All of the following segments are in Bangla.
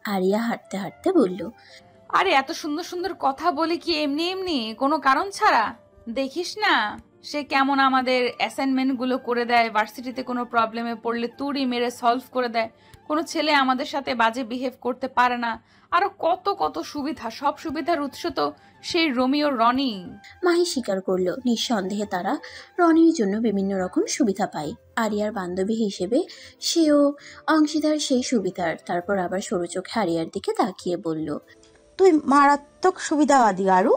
আরিয়া হাঁটতে হাঁটতে বলল, আরে এত সুন্দর সুন্দর কথা বলে কি এমনি এমনি কোনো কারণ ছাড়া? দেখিস না সে কেমন আমাদের অ্যাসাইনমেন্টগুলো করে দেয়, ভার্সিটিতে কোনো প্রবলেমে পড়লে তুড়ি মেরে সলভ করে দেয়, কোনো ছেলে আমাদের সাথে বাজে বিহেভ করতে পারে না, আরো কত কত সুবিধা। সব সুবিধার উৎস তো সেই রোমিও রনি। মাহি স্বীকার করল, নিঃসন্দেহে তারা রনির জন্য বিভিন্ন রকম সুবিধা পায়। আরিয়ার বান্ধবী হিসেবে সেও অংশীদার সেই সুবিধার। তারপর আবার সরু চোখে আরিয়ার দিকে তাকিয়ে বলল, তুই মারাত্মক সুবিধাবাদী আরু।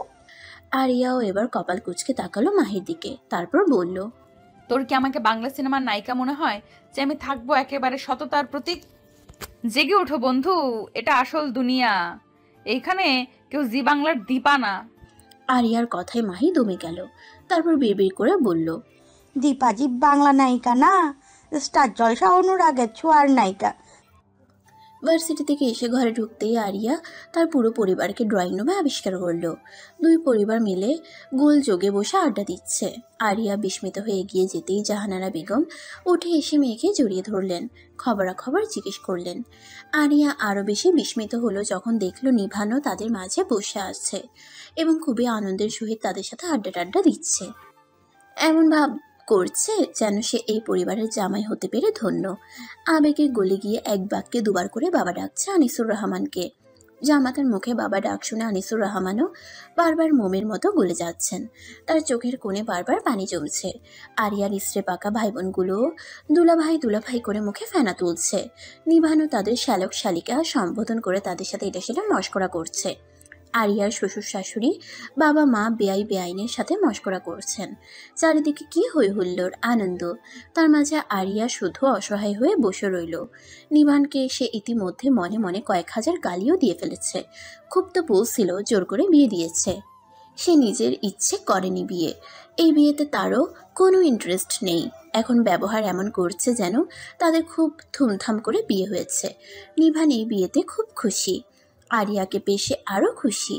আরিয়াও এবার কপাল কুঁচকে তাকালো মাহির দিকে, তারপর বলল, তোর কি আমাকে বাংলা সিনেমার নায়িকা মনে হয় যে আমি থাকবো একেবারে সততার প্রতীক? জেগে ওঠো বন্ধু, এটা আসল দুনিয়া, এইখানে কেউ জি বাংলার দীপা না। আরিয়ার কথায় মাহি দমে গেল। তারপর বিড়বিড় করে বলল, দীপাজি বাংলা নায়িকা না, স্টার জলসা অনুরাগের ছোঁয়ার নায়িকা। ভার্সিটি থেকে এসে ঘরে ঢুকতেই আরিয়া তার পুরো পরিবারকে ড্রয়িং রুমে আবিষ্কার করলো। দুই পরিবার মিলে গোল যোগে বসে আড্ডা দিচ্ছে। আরিয়া বিস্মিত হয়ে এগিয়ে যেতেই জাহানারা বেগম উঠে এসে মেয়েকে জড়িয়ে ধরলেন, খবরাখবর জিজ্ঞেস করলেন। আরিয়া আরও বেশি বিস্মিত হলো যখন দেখলো নিভানও তাদের মাঝে বসে আছে এবং খুবই আনন্দের সহিত তাদের সাথে আড্ডা টাড্ডা দিচ্ছে। এমন ভাব করছে যেন সে এই পরিবারের জামাই হতে পেরে ধন্য। আবেগে গলে গিয়ে এক বাক্যে দুবার করে বাবা ডাকছে আনিসুর রহমানকে। জামাতার মুখে বাবা ডাক শুনে আনিসুর রহমানও বারবার মোমের মতো গলে যাচ্ছেন। তার চোখের কোণে বারবার পানি জমছে। আরিয়ার ইস্ত্রে পাকা ভাই বোনগুলো দুলাভাই করে মুখে ফেনা তুলছে। নিভানও তাদের শ্যালক শালিকা সম্বোধন করে তাদের সাথে এটা সেটা মশকরা করছে। আরিয়ার শ্বশুর শাশুড়ি, বাবা মা বেআই বেআইনের সাথে মশকরা করছেন। চারিদিকে কি হই হুল্লোড়, আনন্দ। তার মাঝে আরিয়া শুধু অসহায় হয়ে বসে রইল। নিভানকে সে ইতিমধ্যে মনে মনে কয়েক হাজার গালিও দিয়ে ফেলেছে। খুব তো বলছিল জোর করে বিয়ে দিয়েছে। সে নিজের ইচ্ছে করেনি বিয়ে। এই বিয়েতে তারও কোনো ইন্টারেস্ট নেই। এখন ব্যবহার এমন করছে যেন তাদের খুব ধুমধাম করে বিয়ে হয়েছে। নিভান এই বিয়েতে খুব খুশি। আরিয়াকে পেয়ে সে আরও খুশি।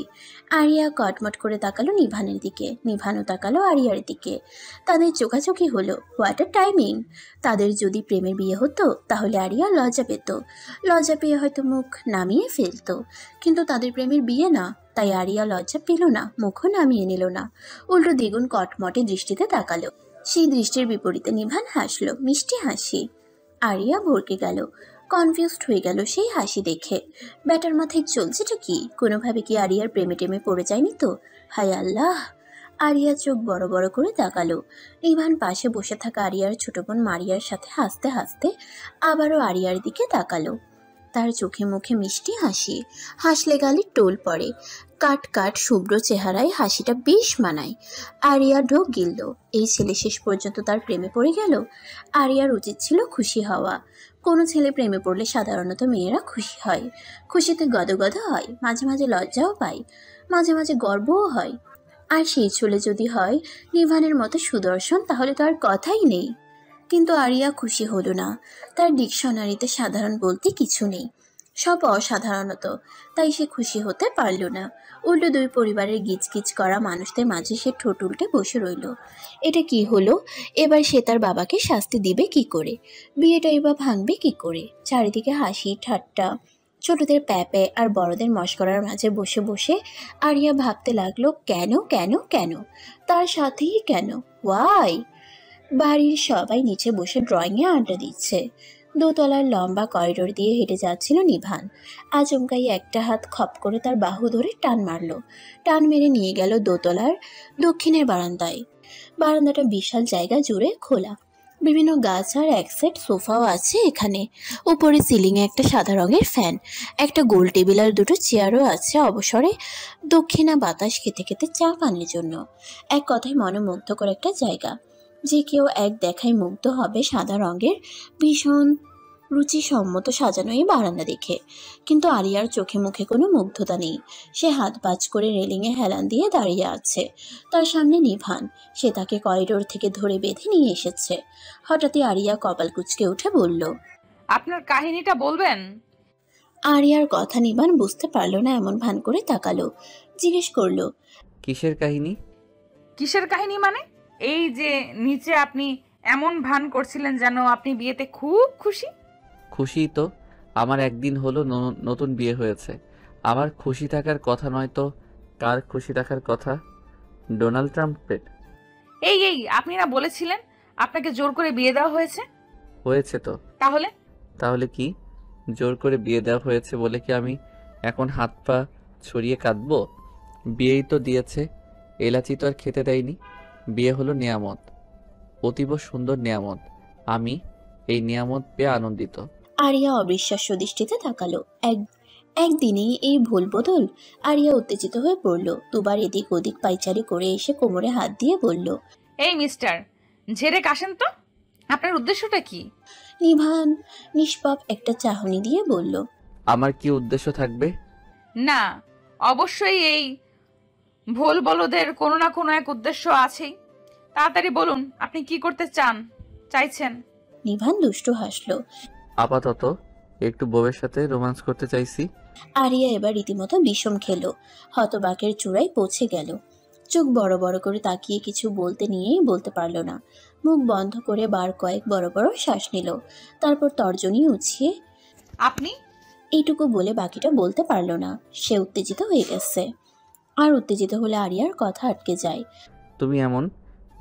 আরিয়া কটমট করে তাকালো নিভানের দিকে, নিভানও তাকালো আরিয়ার দিকে। তাদের চোখাচোখি হলো। What a timing! তাদের যদি প্রেমের বিয়ে হতো তাহলে আরিয়া লজ্জা পেত। লজ্জা পেয়ে হয়তো মুখ নামিয়ে ফেলতো। কিন্তু তাদের প্রেমের বিয়ে না, তাই আরিয়া লজ্জা পেল না, মুখও নামিয়ে নিল না। উল্টো দ্বিগুণ কটমটে দৃষ্টিতে তাকালো। সেই দৃষ্টির বিপরীতে নিভান হাসলো, মিষ্টি হাসি। আরিয়া ভরকে গেল, কনফিউজড হয়ে গেল সেই হাসি দেখে। ব্যাটার মাথায় চলছেটা কি? কোনোভাবে কি আরিয়ার প্রেমে টেমে পড়ে যায়নি তো? হায় আল্লাহ! আরিয়া চোখ বড় বড় করে তাকালো। নিভান পাশে বসে থাকা আরিয়ার ছোট বোন মারিয়ার সাথে হাসতে হাসতে আবারও আরিয়ার দিকে তাকালো। তার চোখে মুখে মিষ্টি হাসি, হাসলে গালে টোল পড়ে। কাট কাট শুভ্র চেহারায় হাসিটা বেশ মানায়। আরিয়া ঢোক গিলল। এই ছেলে শেষ পর্যন্ত তার প্রেমে পড়ে গেল। আরিয়ার উচিত ছিল খুশি হওয়া। কোনো ছেলে প্রেমে পড়লে সাধারণত মেয়েরা খুশি হয়, খুশিতে গদগদ হয়, মাঝে মাঝে লজ্জাও পায়, মাঝে মাঝে গর্বও হয়। আর সেই ছেলে যদি হয় নিভানের মতো সুদর্শন, তাহলে তো আর কথাই নেই। কিন্তু আরিয়া খুশি হলো না। তার ডিকশনারিতে সাধারণ বলতে কিছু নেই, সব অসাধারণত। তাই সে খুশি হতে পারল না। উল্টো দুই পরিবারের গিজগিজ করা মানুষদের মাঝে সে ঠোঁট উল্টে বসে রইল। এটা কি হলো? এবার সে তার বাবাকে শাস্তি দিবে কি করে? বিয়েটাই বা ভাঙবে কি করে? চারিদিকে হাসি ঠাট্টা, ছোটদের প্যাপে আর বড়দের মশকরার মাঝে বসে বসে আরিয়া ভাবতে লাগলো, কেন কেন কেন, তার সাথেই কেন, ওয়াই? বাড়ির সবাই নিচে বসে ড্রয়িংয়ে আড্ডা দিচ্ছে। দোতলার লম্বা করিডোর দিয়ে হেঁটে যাচ্ছিল নিভান। আচমকাই একটা হাত খপ করে তার বাহু ধরে টান মারল। টান মেরে নিয়ে গেল দোতলার দক্ষিণের বারান্দায়। বারান্দাটা বিশাল জায়গা জুড়ে খোলা। বিভিন্ন গাছ আর এক সেট সোফাও আছে এখানে। উপরে সিলিংয়ে একটা সাদা রঙের ফ্যান, একটা গোল টেবিল আর দুটো চেয়ারও আছে অবসরে দক্ষিণা বাতাস খেতে খেতে চা পানের জন্য। এক কথায় মনোমুগ্ধকর একটা জায়গা। যে কেউ এক দেখায় মুগ্ধ হবে সাদা রঙের ভীষণ রুচিসম্মত সাজানো এই বারান্দা দেখে। কিন্তু আরিয়ার চোখে মুখে কোনো মুগ্ধতা নেই। সে হাত বাজ করে রেলিংয়ে হেলান দিয়ে দাঁড়িয়ে আছে। তার সামনে নিভান। সে তাকে করিডোর থেকে ধরে বেঁধে নিয়ে এসেছে। হঠাৎই আরিয়া কপাল কুঁচকে উঠে বলল, আপনার কাহিনীটা বলবেন? আরিয়ার কথা নিভান বুঝতে পারল না, এমন ভান করে তাকালো। জিজ্ঞেস করলো, কিসের কাহিনী? কিসের কাহিনী মানে? এই যে নিচে আপনি এমন ভান করছিলেন যেন আপনি বিয়েতে খুব খুশি। খুশি তো, আমার একদিন হলো নতুন বিয়ে হয়েছে। আমার খুশি থাকার কথা নয় তো কার খুশি থাকার কথা? ডোনাল্ড ট্রাম্পের। এই এই আপনি না বলেছিলেন আপনাকে জোর করে বিয়ে দেওয়া হয়েছে? হয়েছে তো। তাহলে? তাহলে কি? জোর করে বিয়ে দেওয়া হয়েছে বলে কি আমি এখন হাত পা ছড়িয়ে কাঁদবো? বিয়েই তো দিয়েছে, এলাচি তো আর খেতে দেয়নি। বিয়ে হলো নিয়ামত, অতীব সুন্দর নিয়ামত। আমি এই নিয়ামত পেয়ে আনন্দিত। আরিয়া অবিশ্বাস্য দৃষ্টিতে তাকালো। একদিনেই এই ভুল বদল। আরিয়া উত্তেজিত হয়ে পড়ল। দুবার এদিক ওদিক পাইচারি করে এসে কোমরে হাত দিয়ে বলল, এই মিস্টার, ঝেড়ে কাশেন তো, আপনার উদ্দেশ্যটা কি? নিভান নিষ্পাপ একটা চাহনি দিয়ে বলল, আমার কি উদ্দেশ্য থাকবে? না, অবশ্যই এই ভোল বলদের কোনো না কোনো এক উদ্দেশ্য আছেই। তাড়াতাড়ি বলুন, আপনি কি করতে চাইছেন? নিভান দুষ্টু হাসল। আপাতত একটু বউয়ের সাথে রোমান্স করতে চাইছি। আরিয়া এবার রীতিমতো বিষম খেল। হতবাকের চূড়ায় পৌঁছে গেল। চোখ বড় বড় করে তাকিয়ে কিছু বলতে নিয়েই বলতে পারল না। মুখ বন্ধ করে বার কয়েক বড় বড় শ্বাস নিল। তারপর তর্জনী উছিয়ে আপনি? এইটুকু বলে বাকিটা বলতে পারল না। সে উত্তেজিত হয়ে গেছে। আর উত্তেজিত হলে আরিয়ার কথা আটকে যায়। তুমি এমন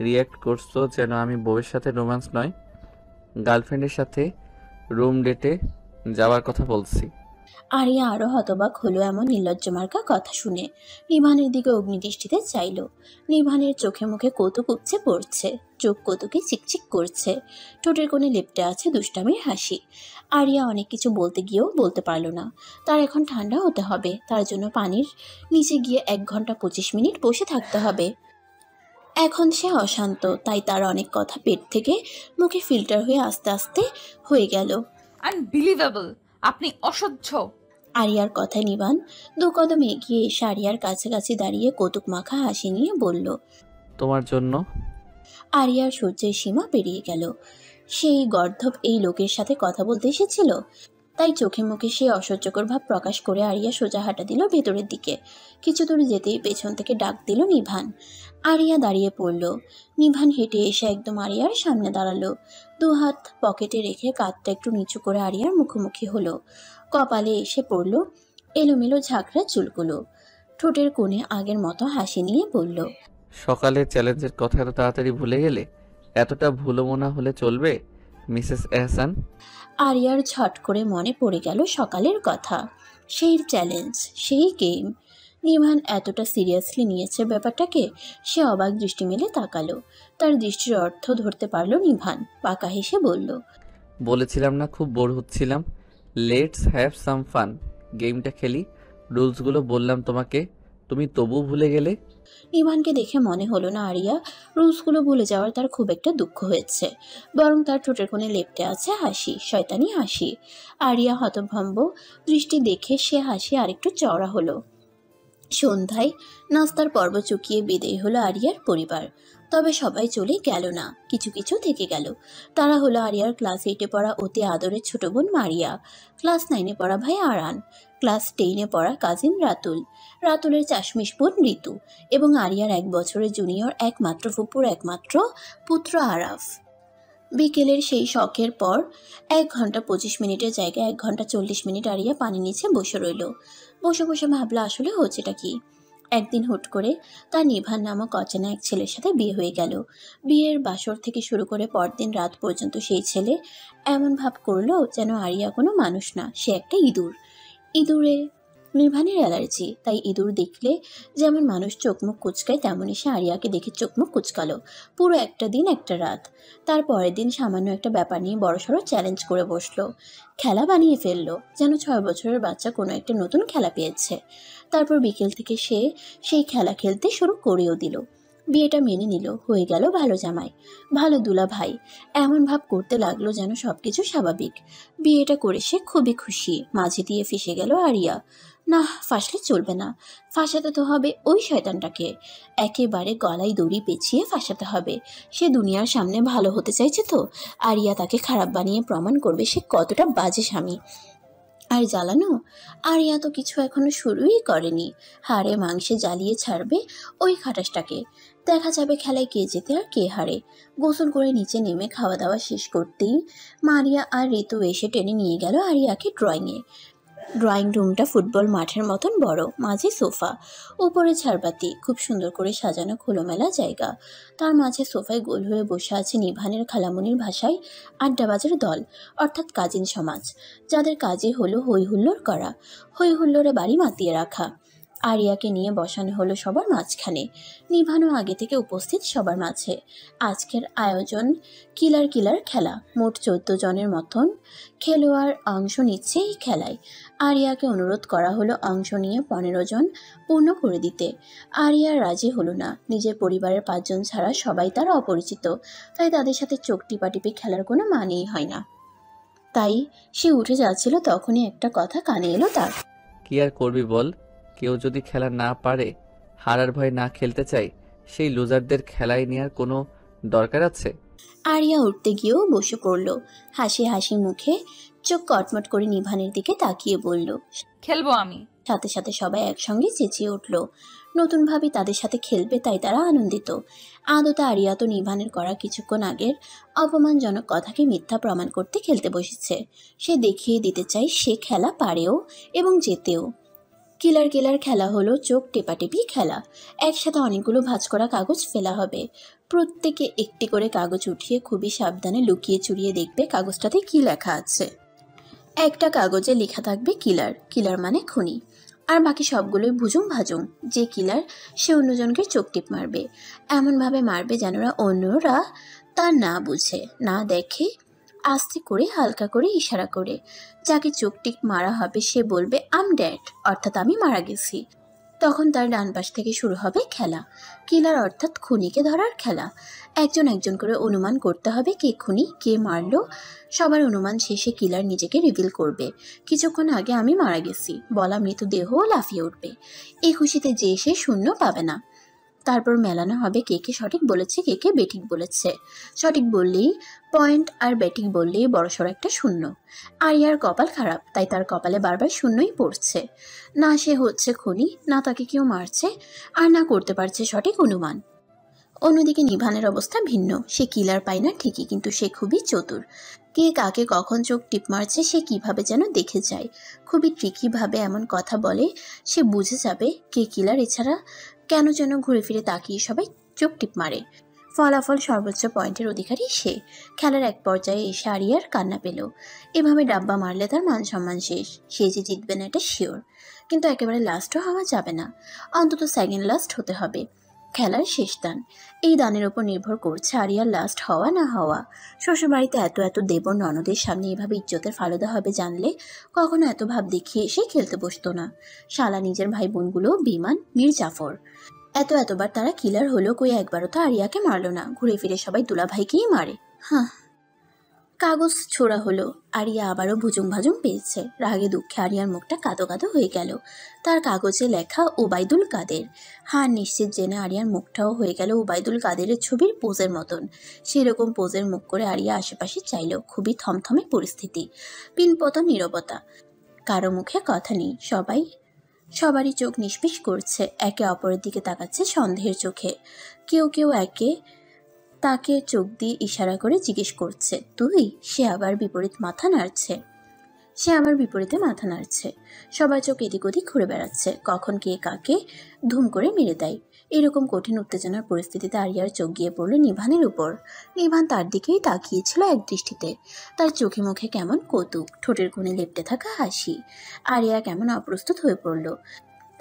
রিয়্যাক্ট করছো যেন আমি বউয়ের সাথে রোমান্স নয়, গার্লফ্রেন্ডের সাথে রুম ডেটে যাওয়ার কথা বলছি। আরিয়া আরো হতবাক হলো এমন নির্লজ্জ মার্কা কথা শুনে। নিভানের দিকে অগ্নিদৃষ্টিতে চাইল। নিভানের চোখে মুখে কৌতুক উপচে পড়ছে। চোখ কৌতুকে চিকচিক করছে। ঠোঁটের কোণে লেপ্টে আছে দুষ্টামির হাসি। আরিয়া অনেক কিছু বলতে গিয়েও বলতে পারল না। তার এখন ঠান্ডা হতে হবে। তার জন্য পানির নিচে গিয়ে 1 ঘন্টা 25 মিনিট বসে থাকতে হবে। এখন সে অশান্ত, তাই তার অনেক কথা পেট থেকে মুখে ফিল্টার হয়ে আস্তে আস্তে হয়ে গেল। আনবিলিভেবল, আপনি অসহ্য। আরিয়ার কথায় নিবান 2 কদম এগিয়ে এসে আরিয়ার কাছাকাছি দাঁড়িয়ে কৌতুক মাখা হাসি নিয়ে বলল, তোমার জন্য। আরিয়ার সহ্যের সীমা পেরিয়ে গেল। সেই গর্ধব এই লোকের সাথে কথা বলতে এসেছিল। তাই চোখে মুখে সে অসহ্যকর ভাব প্রকাশ করে আরিয়া সোজা হাঁটা দিল ভেতরের দিকে। কিছু দূর যেতেই পেছন থেকে ডাক দিল নিভান। আরিয়া দাঁড়িয়ে পড়ল। নিভান হেঁটে এসে একদম আরিয়ার সামনে দাঁড়ালো। 2 হাত পকেটে রেখে কাঁধটা একটু নিচু করে আরিয়ার মুখোমুখি হলো। কপালে এসে পড়ল এলোমেলো ঝাঁকড়া চুলগুলো। ঠোঁটের কোণে আগের মতো হাসি নিয়ে বলল, সকালের চ্যালেঞ্জের কথা এত তাড়াতাড়ি ভুলে গেলে? এতটা ভুলো মনে হলে চলবে মিসেস এহসান? আরিয়ার ঝট করে মনে পড়ে গেল সকালের কথা। সেই চ্যালেঞ্জ, সেই গেম। নিভান এতটা সিরিয়াসলি নিয়েছে ব্যাপারটাকে। সে অবাক দৃষ্টি মেলে তাকালো। তার দৃষ্টির অর্থ ধরতে পারল নিভান। পাকা হেসে বলল, বলেছিলাম না খুব বোর হচ্ছিলাম, লেটস হ্যাভ সাম ফান। গেমটা খেলি, রুলসগুলো বললাম তোমাকে, তুমি তবু ভুলে গেলে। নিভানকে দেখে মনে হলো না আরিয়া রুলসগুলো ভুলে যাওয়ার তার খুব একটা দুঃখ হয়েছে। বরং তার ঠোঁটের কোণে লেপ্টে আছে হাসি, শয়তানি হাসি। আরিয়া হতভম্ব দৃষ্টি দেখে সে হাসি আরেকটু চওড়া হলো। সন্ধ্যায় নাস্তার পর্ব চুকিয়ে বিদেয় হলো আরিয়ার পরিবার। তবে সবাই চলে গেল না, কিছু কিছু থেকে গেল। তারা হলো আরিয়ার ক্লাস 8-এ পড়া অতি আদরের ছোট বোন মারিয়া, ক্লাস 9-এ পড়া ভাই আরান, ক্লাস 10-এ পড়া কাজিন রাতুল, রাতুলের চাশমিশ বোন ঋতু এবং আরিয়ার 1 বছরের জুনিয়র একমাত্র ফুপুর একমাত্র পুত্র আরাফ। বিকেলের সেই শখের পর 1 ঘন্টা 25 মিনিটের জায়গায় 1 ঘন্টা 40 মিনিট আরিয়া পানি নিচে বসে রইল। বসে বসে ভাবলা আসলে হচ্ছেটা কি। একদিন হুট করে তার নিভান নামক অচেনা এক ছেলের সাথে বিয়ে হয়ে গেল। বিয়ের বাসর থেকে শুরু করে পরদিন রাত পর্যন্ত সেই ছেলে এমন ভাব করলো যেন আরিয়া কোনো মানুষ না, সে একটা ইঁদুর। ইঁদুরে নির্বাণের অ্যালার্জি, তাই ইঁদুর দেখলে যেমন মানুষ চোখ মুখ কুচকায় তেমনই সে আরিয়াকে দেখে চোখ মুখ কুচকালো। পুরো একটা দিন একটা রাত। তার পরের দিন সামান্য একটা ব্যাপার নিয়ে বড়সড় চ্যালেঞ্জ করে বসলো। খেলা বানিয়ে ফেললো, যেন 6 বছরের বাচ্চা কোনো একটা নতুন খেলা পেয়েছে। তারপর বিকেল থেকে সে সেই খেলা খেলতে শুরু করেও দিল। বিয়েটা মেনে নিল, হয়ে গেল ভালো জামাই, ভালো দুলা ভাই। এমন ভাব করতে লাগলো যেন সবকিছু স্বাভাবিক। বিয়েটা করে সে খুবই খুশি। মাঝে দিয়ে ফেসে গেল আরিয়া। না, ফাঁসলে চলবে না, ফাঁসাতে তো হবে ওই শয়তানটাকে। একেবারে গলায় দড়ি পেঁচিয়ে ফাঁসাতে হবে। সে দুনিয়ার সামনে ভালো হতে চাইছে তো আরিয়া তাকে খারাপ বানিয়ে প্রমাণ করবে সে কতটা বাজে স্বামী। আর জ্বালানো, আরিয়া তো কিছু এখনো শুরুই করেনি। হাড়ে মাংসে জ্বালিয়ে ছাড়বে ওই খাটাসটাকে। দেখা যাবে খেলায় কে জেতে আর কে হারে। গোসল করে নিচে নেমে খাওয়া দাওয়া শেষ করতেই মারিয়া আর ঋতু এসে টেনে নিয়ে গেল আরিয়াকে ড্রয়িংয়ে। ড্রয়িং রুমটা ফুটবল মাঠের মতন বড়, মাঝে সোফা, উপরে ঝাড়বাতি, খুব সুন্দর করে সাজানো খোলামেলা জায়গা। তার মাঝে সোফায় গোল হয়ে বসে আছে নিভানের খালামুনির ভাষায় আড্ডাবাজের দল, অর্থাৎ কাজিন সমাজ, যাদের কাজই হলো হই হুল্লোড় করা, হই হুল্লোড়ে বাড়ি মাতিয়ে রাখা। আরিয়াকে নিয়ে বসানো হলো সবার মাঝখানে। নিভানও আগে থেকে উপস্থিত সবার মাঝে। আজকের আয়োজন কিলার কিলার খেলা। মোট 14 জনের মতন খেলোয়াড় অংশ নিচ্ছে এই খেলায়। আরিয়াকে অনুরোধ করা হলো অংশ নিয়ে 15 জন পূর্ণ করে দিতে। আরিয়া রাজি হলো না। নিজের পরিবারের 5 জন ছাড়া সবাই তার অপরিচিত, তাই তাদের সাথে চোখ টিপাটিপি খেলার কোনো মানেই হয় না। তাই সে উঠে যাচ্ছিল, তখনই একটা কথা কানে এলো তার। কি আর করবি বল, কেউ যদি খেলা না পারে, হারার ভয় না খেলতে চাই, সেই লুজারদের খেলায় নেওয়ার কোনো দরকার আছে? আরিয়া উঠতে গিয়েও বসে পড়ল। হাসি হাসি মুখে চোখ কটমট করে নিভানের দিকে তাকিয়ে বলল। খেলবো আমি। সাথে সাথে সবাই একসঙ্গে চেঁচিয়ে উঠল। নতুন ভাবে তাদের সাথে খেলবে তাই তারা আনন্দিত। আদতে আরিয়া তো নিভানের করা কিছুক্ষণ আগের অপমানজনক কথাকে মিথ্যা প্রমাণ করতে খেলতে বসেছে। সে দেখিয়ে দিতে চায় সে খেলা পারেও এবং জেতেও। কিলার কিলার খেলা হলো চোখ টেপাটেপি খেলা। একসাথে অনেকগুলো ভাঁজ করা কাগজ ফেলা হবে। প্রত্যেকে একটি করে কাগজ উঠিয়ে খুবই সাবধানে লুকিয়ে চুরিয়ে দেখবে কাগজটাতে কি লেখা আছে। একটা কাগজে লেখা থাকবে কিলার, কিলার মানে খুনি, আর বাকি সবগুলোই ভুজুং ভাজুং। যে কিলার সে অন্যজনকে চোখ টিপ মারবে, এমনভাবে মারবে যেন অন্যরা তা না বুঝে না দেখে। আস্তে করে হালকা করে ইশারা করে যাকে চোখ টিপ মারা হবে সে বলবে আম ড্যাড, অর্থাৎ আমি মারা গেছি। তখন তার ডান পাশ থেকে শুরু হবে খেলা, কিলার অর্থাৎ খুনিকে ধরার খেলা। একজন একজন করে অনুমান করতে হবে কে খুনি, কে মারলো। সবার অনুমান শেষে কিলার নিজেকে রিভিল করবে। কিছুক্ষণ আগে আমি মারা গেছি বলা মৃতদেহ লাফিয়ে উঠবে। এই খুশিতে যে সে শূন্য পাবে না। তারপর মেলানো হবে কে কে সঠিক বলেছে কে কে বেঠিক বলেছে। সঠিক বললেই পয়েন্ট আর বেঠিক বললেই বড়সড় একটা শূন্য। আরিয়ার কপাল খারাপ, তাই তার কপালে বারবার শূন্যই পড়ছে। না সে হচ্ছে খুনি, না তাকে কেউ মারছে, আর না করতে পারছে সঠিক অনুমান। অন্যদিকে নিভানের অবস্থা ভিন্ন। সে কিলার পায় না ঠিকই, কিন্তু সে খুবই চতুর। কে কাকে কখন চোখ টিপ মারছে সে কিভাবে যেন দেখে যায়। খুবই ট্রিকিভাবে এমন কথা বলে সে বুঝে যাবে কে কিলার। এছাড়া কেন যেন ঘুরে ফিরে তাকিয়ে সবাই চোখ টিপ মারে। ফলাফল সর্বোচ্চ পয়েন্টের অধিকারী সে। খেলার এক পর্যায়ে এসে আরিয়ার কান্না পেল। এভাবে ডাব্বা মারলে তার মান সম্মান শেষ। সে যে জিতবে না এটা শিওর, কিন্তু একেবারে লাস্টও হওয়া যাবে না, অন্তত সেকেন্ড লাস্ট হতে হবে। খেলার শেষ দান, এই দানের ওপর নির্ভর করছে আরিয়ার লাস্ট হওয়া না হওয়া। শ্বশুরবাড়িতে এত এত দেবর ননদের সামনে এভাবে ইজ্জতের ফালুদা হবে জানলে কখনো এত ভাব দেখিয়ে এসে খেলতে বসতো না। শালা নিজের ভাই বোনগুলো বিমান মীর জাফর, এতবার তারা কিলার হলো, কই একবারও তো আরিয়াকে মারলো না। ঘুরে ফিরে সবাই দুলাভাইকেই মারে। হ্যাঁ, কাগজ ছোড়া হলো। আরিয়া আবারও ভুজুং ভাজুং পেয়েছে। রাগে দুঃখে আরিয়ার মুখটা কাদো কাদো হয়ে গেল। তার কাগজে লেখা ওবায়দুল কাদের। হার নিশ্চিত জেনে আরিয়ার মুখটাও হয়ে গেল ওবায়দুল কাদেরের ছবির পোজের মতন। সেরকম পোজের মুখ করে আরিয়া আশেপাশে চাইল। খুবই থমথমে পরিস্থিতি, পিনপতন নীরবতা, কারো মুখে কথা নেই। সবারই চোখ নিষ্পিস করছে, একে অপরের দিকে তাকাচ্ছে সন্দেহের চোখে। কেউ কেউ তাকে চোখ দিয়ে ইশারা করে জিজ্ঞেস করছে তুই। সে আবার বিপরীতে মাথা নাড়ছে। সবাই চোখ এদিক ওদিক ঘুরে বেড়াচ্ছে, কখন কে কাকে ধুম করে মেরে দেয়। এরকম কঠিন উত্তেজনার পরিস্থিতিতে আরিয়ার চোখ গিয়ে পড়ল নিভানের উপর। নিভান তার দিকেই তাকিয়েছিল এক দৃষ্টিতে। তার চোখে মুখে কেমন কৌতুক, ঠোঁটের কোণে লেপ্টে থাকা হাসি। আরিয়া কেমন অপ্রস্তুত হয়ে পড়ল।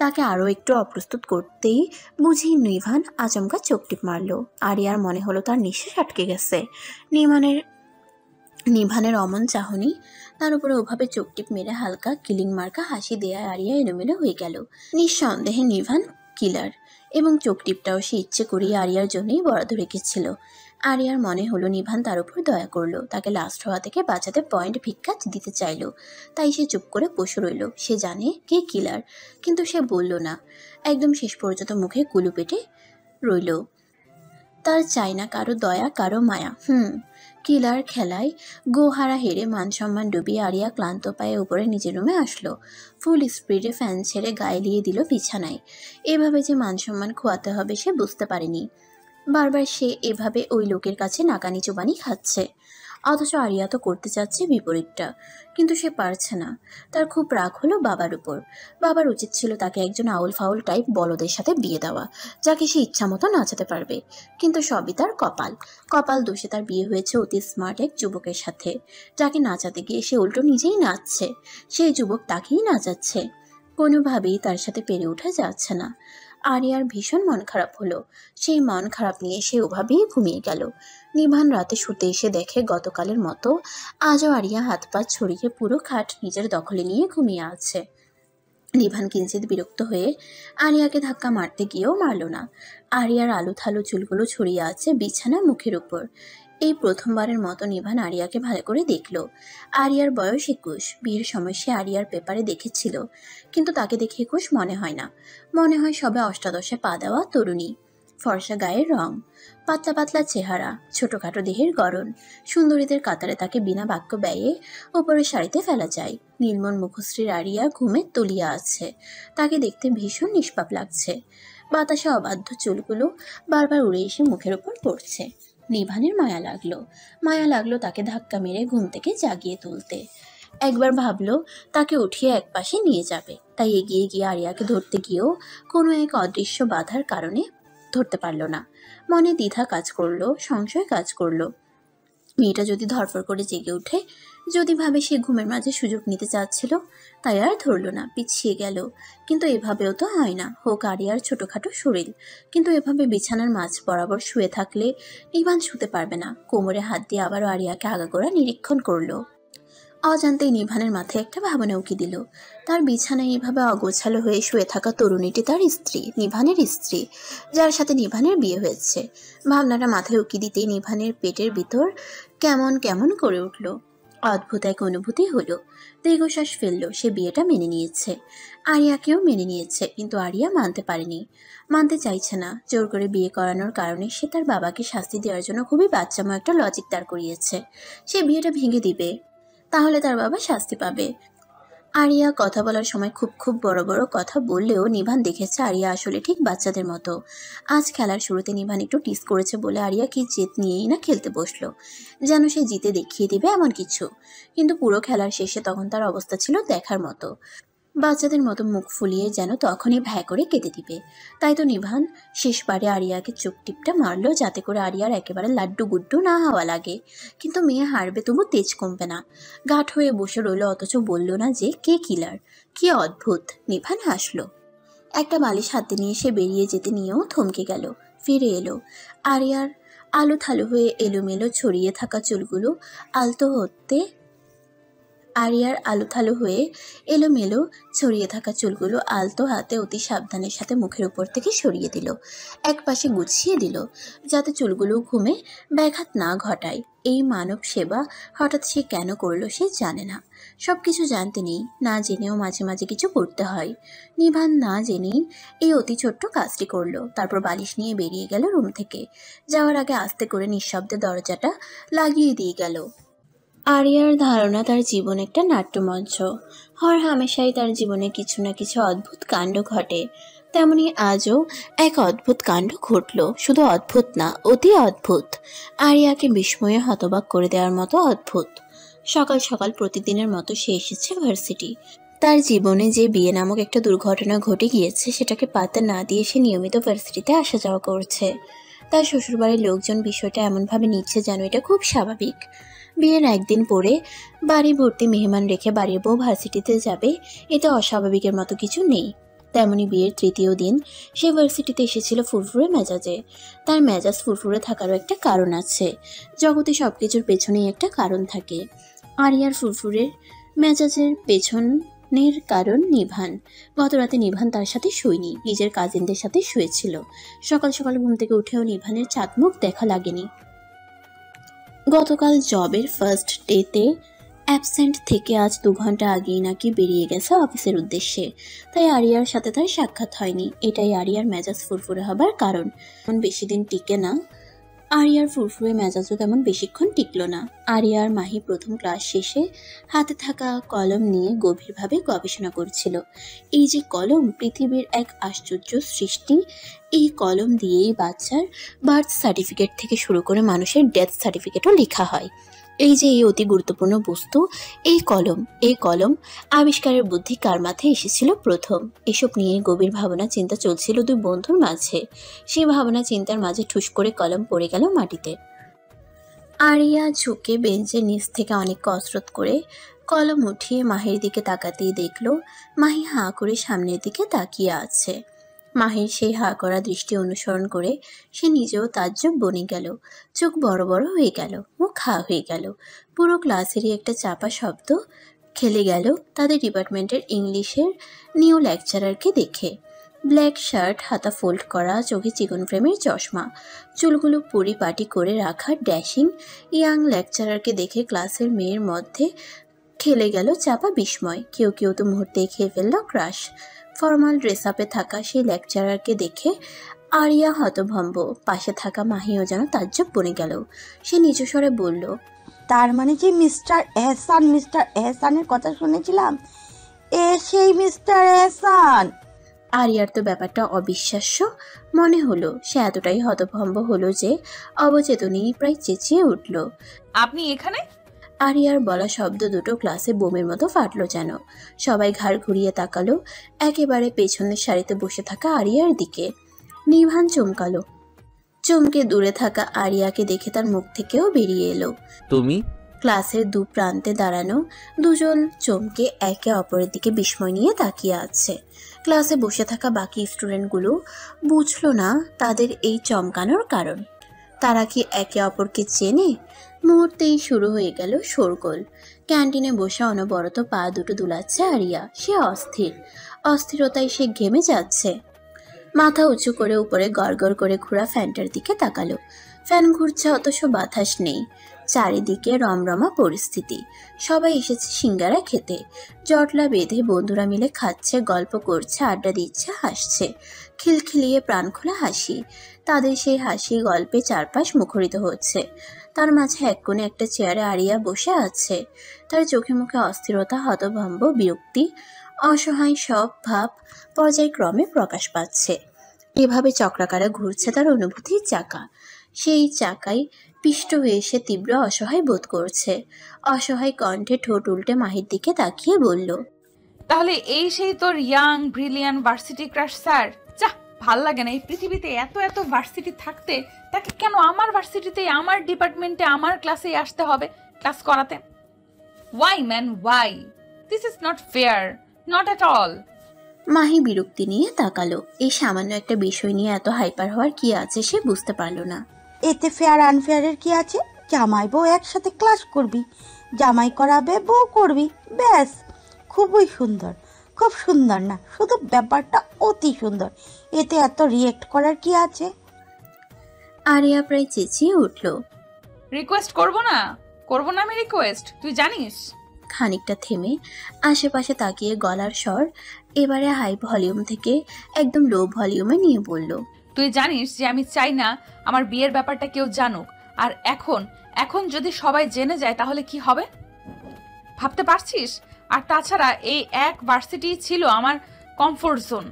তাকে আরও একটু অপ্রস্তুত করতেই বুঝি নিভান আচমকা চোখ টিপ মারল। আরিয়ার মনে হলো তার নিঃশ্বাস আটকে গেছে। নিভানের অমন চাহনি, তার উপরে ওভাবে চোখ টিপ মেরে হালকা কিলিং মার্কা হাসি দেয়া আরিয়া এলোমেলো হয়ে গেল। নিঃসন্দেহে নিভান কিলার, এবং চোখ টিপটাও সে ইচ্ছে করিয়ে আরিয়ার জন্যই বরাদ্দ রেখেছিল। আরিয়ার মনে হলো নিভান তার উপর দয়া করলো, তাকে লাস্ট হওয়া থেকে বাঁচাতে পয়েন্ট ভিক্ষা দিতে চাইল। তাই সে চুপ করে বসে রইল। সে জানে কে কিলার, কিন্তু সে বলল না। একদম শেষ পর্যন্ত মুখে কুলু পেটে রইল। তার চাই না কারো দয়া কারো মায়া। কিলার খেলায় গোহারা হেরে মান সম্মান ডুবিয়ে আরিয়া ক্লান্ত পায়ে উপরে নিজের রুমে আসলো। ফুল স্পিডে ফ্যান ছেড়ে গায়ে লিয়ে দিল বিছানায়। এভাবে যে মান সম্মান খোয়াতে হবে সে বুঝতে পারেনি। বারবার সে এভাবে ওই লোকের কাছে নাকানি চুবানি খাচ্ছে, অথচ আরিয়া তো করতে চাচ্ছে বিপরীতটা, কিন্তু সে পারছে না। তার খুব রাগ হলো বাবার উপর। বাবার উচিত ছিল তাকে একজন আউল ফাউল টাইপ বলদের সাথে বিয়ে দেওয়া, যাকে সে ইচ্ছা মতো নাচাতে পারবে। কিন্তু সবই তার কপাল। কপাল দোষে তার বিয়ে হয়েছে অতি স্মার্ট এক যুবকের সাথে, যাকে নাচাতে গিয়ে সে উল্টো নিজেই নাচছে, সেই যুবক তাকেই নাচাচ্ছে। কোনোভাবেই তার সাথে পেরে ওঠা যাচ্ছে না। আরিয়ার ভীষণ মন খারাপ হলো। সেই মন খারাপ নিয়ে সে ওভাবেই ঘুমিয়ে গেল। নিভান রাতে শুতে এসে দেখে গতকালের মতো আজও আরিয়া হাত পা ছড়িয়ে পুরো খাট নিজের দখলে নিয়ে ঘুমিয়ে আছে। নিভান কিঞ্চিত বিরক্ত হয়ে আরিয়াকে ধাক্কা মারতে গিয়েও মারল না। আরিয়ার আলু থালু চুলগুলো ছড়িয়ে আছে বিছানা মুখের উপর। এই প্রথমবারের মতো নিভান আরিয়াকে ভালো করে দেখল। আরিয়ার বয়স 21। বিয়ের সময় সে আরিয়ার পেপারে দেখেছিল, কিন্তু তাকে দেখে 21 মনে হয় না। মনে হয় সবে অষ্টাদশে পা দেওয়া তরুণী। ফর্সা গায়ের রং, পাতলা পাতলা চেহারা, ছোটখাটো দেহের গড়ন। সুন্দরীদের কাতারে তাকে বিনা বাক্য ব্যয়ে ওপরের শাড়িতে ফেলা যায়। নীলমন মুখশ্রীর আরিয়া ঘুমে তলিয়া আছে। তাকে দেখতে ভীষণ নিষ্পাপ লাগছে। বাতাসে অবাধ্য চুলগুলো বারবার উড়ে এসে মুখের উপর পড়ছে। নিভানের মায়া লাগলো তাকে ধাক্কা মেরে ঘুম থেকে জাগিয়ে তুলতে। একবার ভাবলো তাকে উঠিয়ে একপাশে নিয়ে যাবে, তাই এগিয়ে গিয়ে আরিয়াকে ধরতে গিয়েও কোনো এক অদৃশ্য বাধার কারণে ধরতে পারল না। মনে দ্বিধা কাজ করলো, সংশয় কাজ করলো। মেয়েটা যদি ধরফর করে জেগে ওঠে, যদি ভাবে সে ঘুমের মাঝে সুযোগ নিতে চাচ্ছিল, তাই আর ধরল না, পিছিয়ে গেল। কিন্তু এভাবেও তো হয় না, হোক আরিয়ার ছোটখাটো শরীর, কিন্তু এভাবে বিছানার মাঝ বরাবর শুয়ে থাকলে নিভান শুতে পারবে না। কোমরে হাত দিয়ে আবারও আরিয়াকে আগাগোড়া নিরীক্ষণ করলো। অজান্তেই নিভানের মাথায় একটা ভাবনা উকি দিল। তার বিছানায় এভাবে অগোছালো হয়ে শুয়ে থাকা তরুণীটি তার স্ত্রী, নিভানের স্ত্রী, যার সাথে নিভানের বিয়ে হয়েছে। ভাবনাটা মাথায় উকি দিতেই নিভানের পেটের ভিতর কেমন কেমন করে উঠল। অদ্ভুত এক অনুভূতি হলো। দীর্ঘশ্বাস ফেলল। সে বিয়েটা মেনে নিয়েছে, আরিয়াকেও মেনে নিয়েছে, কিন্তু আরিয়া মানতে পারেনি, মানতে চাইছে না। জোর করে বিয়ে করানোর কারণে সে তার বাবাকে শাস্তি দেওয়ার জন্য খুবই বাচ্চামো একটা লজিক দাঁড় করিয়েছে। সে বিয়েটা ভেঙে দিবে, তাহলে তার বাবা শাস্তি পাবে। আরিয়া কথা বলার সময় খুব খুব বড় বড় কথা বললেও নিভান দেখেছে আরিয়া আসলে ঠিক বাচ্চাদের মতো। আজ খেলার শুরুতে নিভান একটু টিস করেছে বলে আরিয়া কি জেদ নিয়েই না খেলতে বসলো, যেন সে জিতে দেখিয়ে দিবে এমন কিছু। কিন্তু পুরো খেলার শেষে তখন তার অবস্থা ছিল দেখার মতো। বাচ্চাদের মতো মুখ ফুলিয়ে যেন তখনই ভ্যা করে কেঁদে দিবে। তাই তো নিভান শেষবারে আরিয়াকে চোখ টিপটা মারলো, যাতে করে আরিয়ার একেবারে লাড্ডু গুড্ডু না হওয়া লাগে। কিন্তু মেয়ে হারবে, তবু তেজ কমবে না। গাঢ় হয়ে বসে রইল, অথচ বলল না যে কে কিলার। কি অদ্ভুত! নিভান হাসলো। একটা বালিশ হাতে নিয়ে সে বেরিয়ে যেতে নিয়েও থমকে গেল। ফিরে এলো। আরিয়ার আলু থালু হয়ে এলোমেলো ছড়িয়ে থাকা চুলগুলো আলতো হতে আরিয়ার আলুথালু হয়ে এলোমেলো ছড়িয়ে থাকা চুলগুলো আলতো হাতে অতি সাবধানের সাথে মুখের উপর থেকে সরিয়ে দিল, একপাশে গুছিয়ে দিল, যাতে চুলগুলো ঘুমে ব্যাঘাত না ঘটায়। এই মানব সেবা হঠাৎ সে কেন করলো সে জানে না। সব কিছু জানতে নেই, না জেনেও মাঝে মাঝে কিছু করতে হয়। নিভান না জেনেই এই অতি ছোট্ট কাজটি করলো। তারপর বালিশ নিয়ে বেরিয়ে গেল রুম থেকে। যাওয়ার আগে আস্তে করে নিঃশব্দে দরজাটা লাগিয়ে দিয়ে গেল। আরিয়ার ধারণা তার জীবন একটা নাট্যমঞ্চ। হর হামেশাই তার জীবনে কিছু না কিছু অদ্ভুত কাণ্ড ঘটে। তেমনি আজও এক অদ্ভুত কাণ্ড ঘটল। শুধু অদ্ভুত না, অতি অদ্ভুত। আরিয়াকে বিস্ময়ে হতবাক করে দেওয়ার মতো অদ্ভুত। সকাল সকাল প্রতিদিনের মতো সে এসেছে ভার্সিটি। তার জীবনে যে বিয়ে নামক একটা দুর্ঘটনা ঘটে গিয়েছে সেটাকে পাত্তা না দিয়ে সে নিয়মিত ভার্সিটিতে আসা যাওয়া করছে। তার শ্বশুরবাড়ির লোকজন বিষয়টা এমনভাবে নিচ্ছে যেন এটা খুব স্বাভাবিক। বিয়ের একদিন পরে বাড়ি ভর্তি মেহমান রেখে বাড়ির বউ ভার্সিটিতে যাবে, এতে অস্বাভাবিকের মতো কিছু নেই। তেমনি বিয়ের তৃতীয় দিন সে ভার্সিটিতে এসেছিল ফুরফুরে মেজাজে। তার মেজাজ ফুরফুরে থাকারও একটা কারণ আছে। জগতে সব কিছুর পেছনেই একটা কারণ থাকে। আরিয়ার ফুরফুরের মেজাজের পেছনের কারণ নিভান। গতরাতে নিভান তার সাথে শুয়নি, নিজের কাজিনদের সাথে শুয়েছিল। সকাল সকাল ঘুম থেকে উঠেও নিভানের চাঁদমুখ দেখা লাগেনি। গতকাল জবের ফার্স্ট ডেতে অ্যাবসেন্ট থেকে আজ 2 ঘন্টা আগেই নাকি বেরিয়ে গেছে অফিসের উদ্দেশ্যে। তাই আরিয়ার সাথে তার সাক্ষাৎ হয়নি। এটাই আরিয়ার মেজাজ ফুরফুরে হবার কারণ। বেশি দিন টিকে না আরিয়ার ফুরফুরে মেজাজও তেমন বেশিক্ষণ টিকল না। আরিয়া আর মাহি প্রথম ক্লাস শেষে হাতে থাকা কলম নিয়ে গভীরভাবে গবেষণা করছিল। এই যে কলম পৃথিবীর এক আশ্চর্য সৃষ্টি, এই কলম দিয়েই বাচ্চার বার্থ সার্টিফিকেট থেকে শুরু করে মানুষের ডেথ সার্টিফিকেটও লেখা হয়। এই যে এই অতি গুরুত্বপূর্ণ বস্তু, এই কলম আবিষ্কারের বুদ্ধি কার মাথায় এসেছিল প্রথম? এসব নিয়ে গভীর ভাবনা চিন্তা চলছিল দুই বন্ধুর মাঝে। সেই ভাবনা চিন্তার মাঝে ঠুস করে কলম পড়ে গেল মাটিতে। আরিয়া ঝুঁকে বেঞ্চের নিচ থেকে অনেক কসরত করে কলম উঠিয়ে মাহির দিকে তাকাতেই দেখল মাহি হাঁ করে সামনের দিকে তাকিয়ে আছে। মাহির সেই হাঁ করা দৃষ্টি অনুসরণ করে সে নিজেও তাজ্জব বনে গেল। চোখ বড় বড় হয়ে গেল, মুখ হা হয়ে গেল। পুরো ক্লাসেরই একটা চাপা শব্দ খেলে গেল তাদের ডিপার্টমেন্টের ইংলিশের নিউ লেকচারারকে দেখে। ব্ল্যাক শার্ট, হাতা ফোল্ড করা, চোখে চিকন ফ্রেমের চশমা, চুলগুলো পরিপাটি করে রাখা ড্যাশিং ইয়াং লেকচারারকে দেখে ক্লাসের মেয়ের মধ্যে খেলে গেল চাপা বিস্ময়। কেউ কেউ তো মুহূর্তে খেয়ে ফেলল ক্রাশ। ফর্মাল ড্রেস আপে থাকা সেই লেকচারারকে দেখে আরিয়া হতভম্ব। পাশে থাকা মাহিও যেন তাজ্জব বনে গেল। সে নিচু স্বরে বলল, তার মানে যে মিস্টার এহসানের কথা শুনেছিলাম, সেই মিস্টার এহসান। আরিয়ার তো ব্যাপারটা অবিশ্বাস্য মনে হলো। সে এতটাই হতভম্ব হলো যে অবচেতনেই প্রায় চেঁচিয়ে উঠল। আপনি এখানে? আরিয়ার বলা শব্দ দুটো ক্লাসে বোমের মতো ফাটলো যেন। সবাই ঘাড় ঘুরিয়ে তাকালো একেবারে পেছনের সারিতে বসে থাকা আরিয়ার দিকে। নিভান চমকালো। চমকে দূরে থাকা আরিয়াকে দেখে তার মুখ থেকেও বেরিয়ে এলো, তুমি? ক্লাসের দু প্রান্তে দাঁড়ানো দুজন চমকে একে অপরের দিকে বিস্ময় নিয়ে তাকিয়ে আছে। ক্লাসে বসে থাকা বাকি স্টুডেন্টগুলো বুঝলো না তাদের এই চমকানোর কারণ। তারা কি একে অপরকে চেনে? মুহূর্তেই শুরু হয়ে গেল শোরগোল। ক্যান্টিনে বসে অনবরত পা দুটো দুলাচ্ছে আরিয়া। সে অস্থিরতায় সে ঘেমে যাচ্ছে। মাথা উঁচু করে উপরে গড়গড় করে ঘোরা ফ্যানটার দিকে তাকালো। ফ্যান ঘুরছে অথচ বাতাস নেই। চারিদিকে রমরমা পরিস্থিতি। সবাই এসেছে সিঙ্গারা খেতে। জটলা বেঁধে বন্ধুরা মিলে খাচ্ছে, গল্প করছে, আড্ডা দিচ্ছে, হাসছে। খিলখিলিয়ে প্রাণখোলা হাসি। তাদের সেই হাসি গল্পে চারপাশ মুখরিত হচ্ছে। তার মাঝে এক কোণে একটা চেয়ারে আরিয়া বসে আছে। তার চোখে মুখে অস্থিরতা, হতভম্ব, বিরক্তি, অসহায় সব ভাব পর্যায়ক্রমে প্রকাশ পাচ্ছে। এভাবে চক্রাকারে ঘুরছে তার অনুভূতির চাকা। সেই চাকায় পিষ্ট হয়ে সে তীব্র অসহায় বোধ করছে। অসহায় কণ্ঠে ঠোঁট উল্টে মাহির দিকে তাকিয়ে বলল, তাহলে এই সেই তোর young brilliant varsity crush sir? যা, ভাল লাগে না এই পৃথিবীতে এত এত ভার্সিটি থাকতে তাকে কেন আমার ভার্সিটিতে, আমার ডিপার্টমেন্টে, আমার ক্লাসে আসতে হবে ক্লাস করাতে? Why man, why? This is not fair, not at all. Mahi বিরক্তি নিয়ে তাকালো। এই সামান্য একটা বিষয় নিয়ে এত হাইপার হওয়ার কি আছে সে বুঝতে পারল না। এতে ফেয়ার আনফেয়ারের কি আছে? জামাই বউ একসাথে ক্লাস করবি, জামাই করাবে, বউ করবি, ব্যাস। খুবই সুন্দর, খুব সুন্দর না, শুধু ব্যাপারটা অতি সুন্দর। এতে এত রিয়েক্ট করার কি আছে? আরিয়া প্রায় চেঁচিয়ে উঠল। রিকোয়েস্ট করবো না আমি রিকোয়েস্ট, তুই জানিস? খানিকটা থেমে আশেপাশে তাকিয়ে গলার স্বর এবারে হাই ভলিউম থেকে একদম লো ভলিউমে নিয়ে বলল, তুই জানিস যে আমি চাই না আমার বিয়ের ব্যাপারটা কেউ জানুক। আর এখন যদি সবাই জেনে যায় তাহলে কি হবে ভাবতে পারছিস? আর তাছাড়া এই এক ভার্সিটি ছিল আমার কমফোর্ট জোন।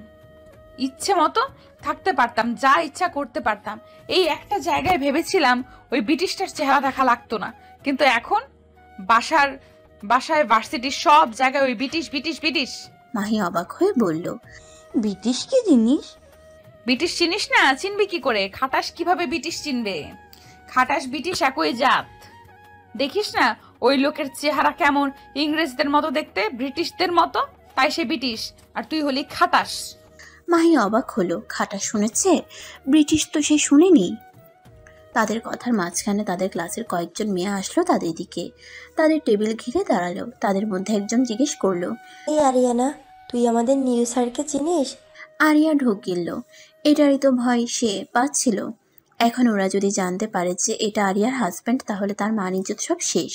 ইচ্ছে মতো থাকতে পারতাম, যা ইচ্ছা করতে পারতাম। এই একটা জায়গায় ভেবেছিলাম ওই ব্রিটিশটার চেহারা দেখা লাগতো না, কিন্তু এখন বাসায় ভার্সিটির সব জায়গায় ওই ব্রিটিশ। মাহি অবাক হয়ে বলল, ব্রিটিশ কি জিনিস? ব্রিটিশ চিনিস না? চিনবি কি করে? খাটাস কিভাবে ব্রিটিশ চিনবে? খাটাস ব্রিটিশ একই জাত। দেখিস না ওই লোকের চেহারা কেমন? ইংরেজদের মতো দেখতে, ব্রিটিশদের মতো, তাই সে ব্রিটিশ। আর তুই হলি খাটাস। মাহি অবাক হলো। খাটা শুনেছে? ব্রিটিশ তো সে শুনেনি। তাদের কথার মাঝখানে তাদের ক্লাসের কয়েকজন মেয়ে আসলো তাদের দিকে। তাদের টেবিল ঘিরে দাঁড়ালো। তাদের মধ্যে একজন জিজ্ঞেস করলো, এই আরিয়ানা, তুই আমাদের নীল স্যারকে চিনিস? আরিয়া ঢোক গিলল। এটারই তো ভয় সে পাচ্ছিল। এখন ওরা যদি জানতে পারে যে এটা আরিয়ার হাজব্যান্ড, তাহলে তার মান ইজ্জত সব শেষ।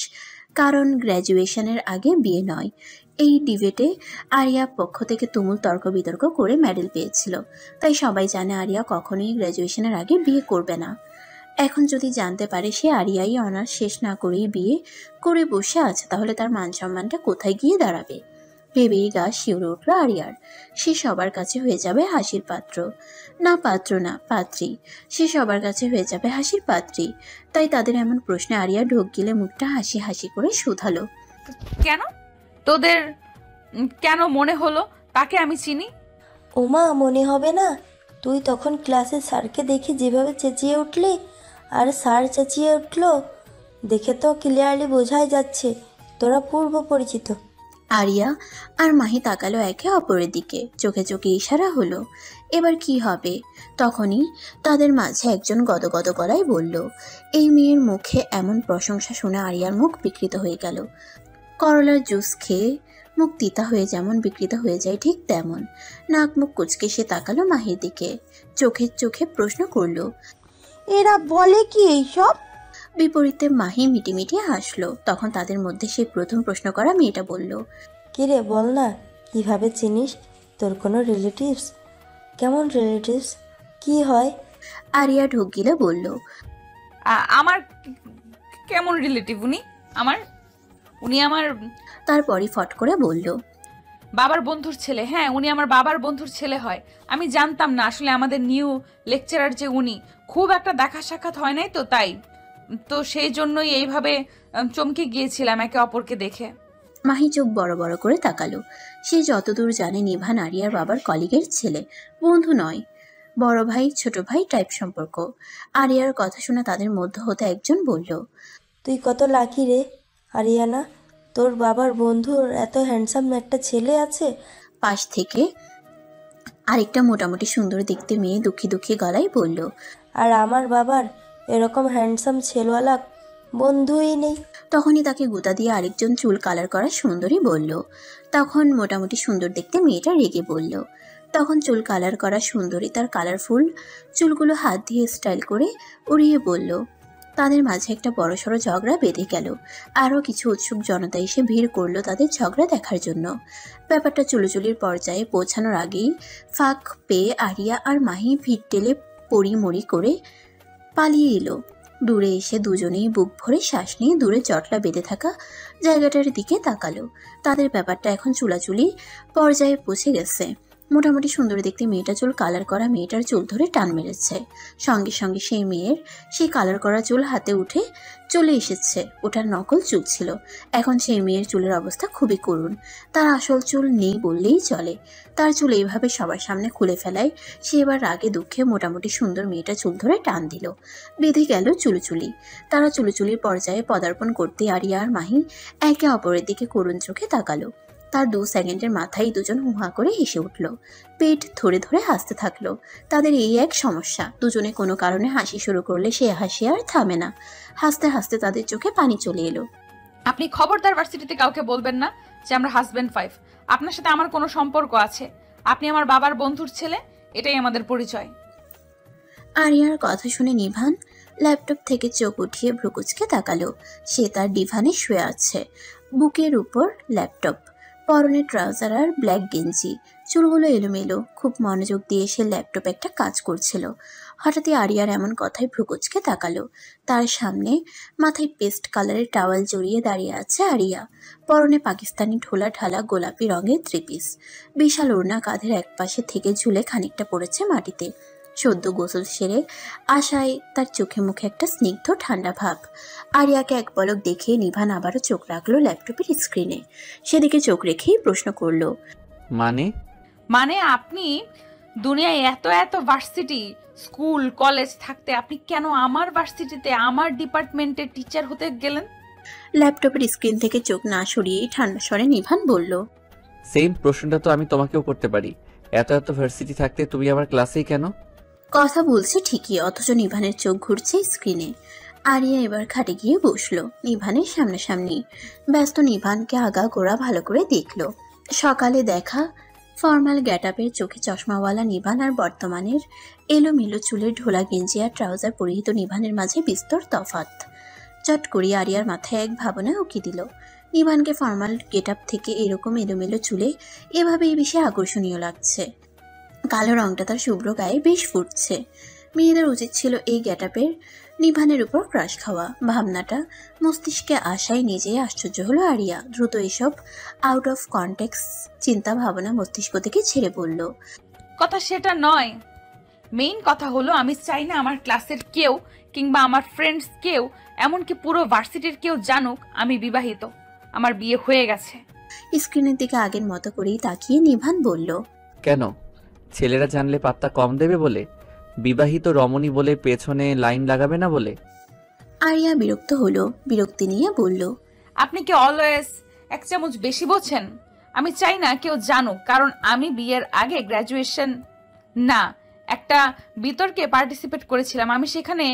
কারণ গ্র্যাজুয়েশনের আগে বিয়ে নয়। এই ডিবেটে আরিয়া পক্ষ থেকে তুমুল তর্ক বিতর্ক করে মেডেল পেয়েছিল। তাই সবাই জানে আরিয়া কখনোই গ্র্যাজুয়েশনের আগে বিয়ে করবে না। এখন যদি জানতে পারে সে আরিয়াই অনার্স শেষ না করেই বিয়ে করে বসে আছে, তাহলে তার মান সম্মানটা কোথায় গিয়ে দাঁড়াবে? ভেবেই গা শিউরে উঠল আরিয়ার। সে সবার কাছে হয়ে যাবে হাসির পাত্র, না পাত্র না পাত্রী। সে সবার কাছে হয়ে যাবে হাসির পাত্রী। তাই তাদের এমন প্রশ্নে আরিয়া ঢোক গিলে মুখটা হাসি হাসি করে শুধালো, কেন তোদের কেন মনে হলো তাকে আমি চিনি? ওমা, মনে হবে না? তুই তখন ক্লাসে স্যারকে দেখে যেভাবে চেঁচিয়ে উঠলি, আর স্যার চেঁচিয়ে উঠলো, দেখে তো ক্লিয়ারলি বোঝাই যাচ্ছে তোরা পূর্ব পরিচিত। আরিয়া আর মাহি তাকালো একে অপরের দিকে, চোখে চোখে ইশারা হলো। এবার কি হবে? তখনই তাদের মাঝে একজন গদগদ গলায় বলল, এই মেয়ের মুখে এমন প্রশংসা শুনে আরিয়ার মুখ বিকৃত হয়ে গেল। করলার জুস খেয়ে মুখ তিতা হয়ে যেমন বিকৃত হয়ে যায় ঠিক তেমন। নাক মুখ কুচকে সে তাকালো মাহির দিকে, চোখে চোখে প্রশ্ন করলো, এরা বলে কি এইসব? বিপরীতে মাহি মিটিমিটি হাসলো। তখন তাদের মধ্যে সেই প্রথম প্রশ্ন করা মেয়েটা বলল, কিরে বল না, কিভাবে চিনিস? তোর কোনো রিলেটিভস? কেমন রিলেটিভস? কি হয়? আরিয়া ঢোক গিলে বলল, আমার কেমন রিলেটিভ উনি আমার তারপরই ফট করে বলল, বাবার বন্ধুর ছেলে। হ্যাঁ, উনি আমার বাবার বন্ধুর ছেলে হয়। আমি জানতাম না আসলে আমাদের নিউ লেকচারার যে উনি, খুব একটা দেখা সাক্ষাৎ হয় নাই তো, তাই তো সেই জন্যই এইভাবে চমকে গিয়েছিলাম একে অপরকে দেখে। মাহি চোখ বড় বড় করে তাকালো। সে যতদূর জানে নিভান আরিয়ার বাবার কলিগের ছেলে, বন্ধু নয়, বড় ভাই ছোট ভাই টাইপ সম্পর্ক। আরিয়ার কথা শুনে তাদের মধ্য হতে একজন বলল, তুই কত লাকি রে আরিয়ানা, তোর বাবার বন্ধুর এত হ্যান্ডসাম একটা ছেলে আছে। পাশ থেকে আরেকটা মোটামুটি সুন্দর দেখতে মেয়ে দুঃখী দুঃখী গলায় বলল, আর আমার বাবার এরকম হ্যান্ডসাম ছেলেওয়ালা বন্ধুই নেই। তখনই তাকে গুতা দিয়ে আরেকজন চুল কালার করা সুন্দরী বলল। তখন মোটামুটি সুন্দর দেখতে মেয়েটা রেগে বলল। তখন চুল কালার করা সুন্দরী তার কালারফুল চুলগুলো হাত দিয়ে স্টাইল করে উড়িয়ে বলল। তাদের মাঝে একটা বড়সড় ঝগড়া বেঁধে গেল। আরও কিছু উৎসুক জনতা এসে ভিড় করলো তাদের ঝগড়া দেখার জন্য। ব্যাপারটা চুলোচুলির পর্যায়ে পৌঁছানোর আগেই ফাঁক পেয়ে আরিয়া আর মাহি ভিড় টেলে পড়িমড়ি করে পালিয়ে এলো। দূরে এসে দুজনেই বুক ভরে শ্বাস নিয়ে দূরে জটলা বেঁধে থাকা জায়গাটার দিকে তাকালো। তাদের ব্যাপারটা এখন চুলাচুলি পর্যায়ে পৌঁছে গেছে। মোটামুটি সুন্দর দেখতে মেয়েটা চুল কালার করা মেয়েটার চুল ধরে টান মেরেছে। সঙ্গে সঙ্গে সেই মেয়ের সেই কালার করা চুল হাতে উঠে চলে এসেছে। ওটার নকল চুল ছিল। এখন সেই মেয়ের চুলের অবস্থা খুবই করুণ। তার আসল চুল নেই বললেই চলে। তার চুল এইভাবে সবার সামনে খুলে ফেলায় সে এবার রাগে দুঃখে মোটামুটি সুন্দর মেয়েটা চুল ধরে টান দিল। বেঁধে গেল চুলচুলি। তারা চুলচুলির পর্যায়ে পদার্পণ করতে আরিয়া আর মাহি একে অপরের দিকে করুণ চোখে তাকালো। তার 2 সেকেন্ডের মাথায় দুজন হুহা করে হেসে উঠল। পেট ধরে ধরে হাসতে থাকলো। তাদের এই এক সমস্যা, দুজনে কোনো কারণে হাসি শুরু করলে সে হাসি আর থামে না। হাসতে হাসতে তাদের চোখে পানি চলে এলো। আপনি খবরদার ভার্সিটিতে কাউকে বলবেন না যে আমরা হাজব্যান্ড ওয়াইফ। আপনার সাথে আমার কোনো সম্পর্ক আছে। আপনি আমার বাবার বন্ধুর ছেলে, এটাই আমাদের পরিচয়। আরিয়ার কথা শুনে নিভান ল্যাপটপ থেকে চোখ উঠিয়ে ভ্রুকুচকে তাকালো। সে তার ডিভানে শুয়ে আছে, বুকের উপর ল্যাপটপ, পরনে ট্রাউজার আর ব্ল্যাক গেঞ্জি, চুলগুলো এলোমেলো। খুব মনোযোগ দিয়ে সে ল্যাপটপ একটা কাজ করছিল। হঠাৎই আরিয়ার এমন কথায় ভ্রুকুচকে তাকালো। তার সামনে মাথায় পেস্ট কালারের টাওয়াল জড়িয়ে দাঁড়িয়ে আছে আরিয়া। পরনে পাকিস্তানি ঢোলা ঢালা গোলাপি রঙের 3 পিস। বিশাল ওড়না কাঁধের একপাশে থেকে ঝুলে খানিকটা পড়েছে মাটিতে। সদ্য গোসল সেরে আশায় তার চোখে মুখে একটা স্নিগ্ধ ঠান্ডা ভাব। আরিয়াকে এক পলক দেখে নিভান আবারও চোখ রাখলো ল্যাপটপের স্ক্রিনে। সেদিকে চোখ রেখেই প্রশ্ন করলো, মানে আপনি দুনিয়ায় এত এত ভার্সিটি স্কুল কলেজ থাকতে আপনি কেন আমার ভার্সিটিতে আমার ডিপার্টমেন্টের টিচার হতে গেলেন? ল্যাপটপের স্ক্রিন থেকে চোখ না সরিয়েই ঠান্ডা স্বরে নিভান বলল, সেম প্রশ্নটা তো আমি তোমাকেও করতে পারি। এত এত ভার্সিটি থাকতে তুমি আমার ক্লাসেই কেন? কথা বলছে ঠিকই, অথচ নিভানের চোখ ঘুরছে স্ক্রিনে। আরিয়া এবার খাটে গিয়ে বসলো নিভানের সামনাসামনি। ব্যস্ত নিভানকে আগা গোড়া ভালো করে দেখলো। সকালে দেখা ফর্মাল গ্যাটআপের চোখে চশমাওয়ালা নিভান আর বর্তমানের এলোমেলো চুলের ঢোলা গেঞ্জি আর ট্রাউজার পরিহিত নিভানের মাঝে বিস্তর তফাৎ। চট করিয়া আরিয়ার মাথায় এক ভাবনা উকি দিল। নিভানকে ফর্মাল গেটআপ থেকে এরকম এলোমেলো চুলে এভাবেই বেশি আকর্ষণীয় লাগছে। কালো রংটা তার শুভ্র গায়ে বেশ ফুটছে। মেয়েদের উচিত ছিল এই গেটআপের নিভানের উপর ক্রাশ খাওয়া ভাবনাটা মস্তিষ্কে আসায় নিজেই আশ্চর্য হলো আরিয়া। দ্রুত এসব আউট অফ কনটেক্সট চিন্তা ভাবনা মস্তিষ্ক থেকে ছেড়ে পড়ল। কথা সেটা নয়, মেইন কথা হলো আমি চাই না আমার ক্লাসের কেউ কিংবা আমার ফ্রেন্ডস কেউ, এমনকি পুরো ভার্সিটির কেউ জানুক আমি বিবাহিত, আমার বিয়ে হয়ে গেছে। স্ক্রিনের দিকে আগের মতো করেই তাকিয়ে নিভান বলল, কেন? ছেলেরা জানলে পাত্তা কম দেবে বলে? বিবাহিত রমণী বলে পেছনে লাইন লাগাবে না বলে? আরিয়া বিরক্ত হলো, বিরক্তি নিয়ে বলল, আপনি কি অলওয়েজ এক চামচ বেশি বোঝেন? আমি চাই না কেউ জানুক, কারণ আমি বিয়ের আগে গ্র্যাজুয়েশন না একটা বিতর্কে পার্টিসিপেট করেছিলাম। আমি সেখানে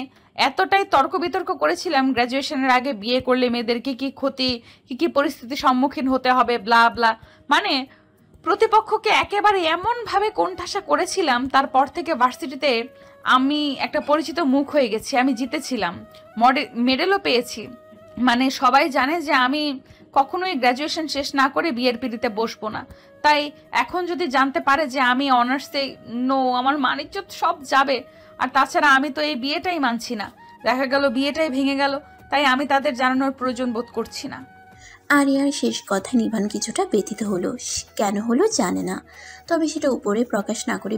এতটাই তর্ক বিতর্ক করেছিলাম গ্র্যাজুয়েশনের আগে বিয়ে করলে মেয়েদেরকে কি ক্ষতি, কি কি পরিস্থিতির সম্মুখীন হতে হবে, ব্লা ব্লা। মানে প্রতিপক্ষকে একেবারে এমনভাবে কোণঠাসা করেছিলাম, তারপর থেকে ভার্সিটিতে আমি একটা পরিচিত মুখ হয়ে গেছি। আমি জিতেছিলাম, মেডেলও পেয়েছি। মানে সবাই জানে যে আমি কখনোই গ্র্যাজুয়েশন শেষ না করে বিয়ের পিড়িতে বসবো না। তাই এখন যদি জানতে পারে যে আমি অনার্সে, নো, আমার মান-ইজ্জত সব যাবে। আর তাছাড়া আমি তো এই বিয়েটাই মানছি না, দেখা গেল বিয়েটাই ভেঙে গেল। তাই আমি তাদের জানানোর প্রয়োজন বোধ করছি না। আরিয়ার শেষ কথা নিভান কিছুটা ব্যথিত হলো। কেন হলো জানে না, তবে সেটা উপরে প্রকাশ না করে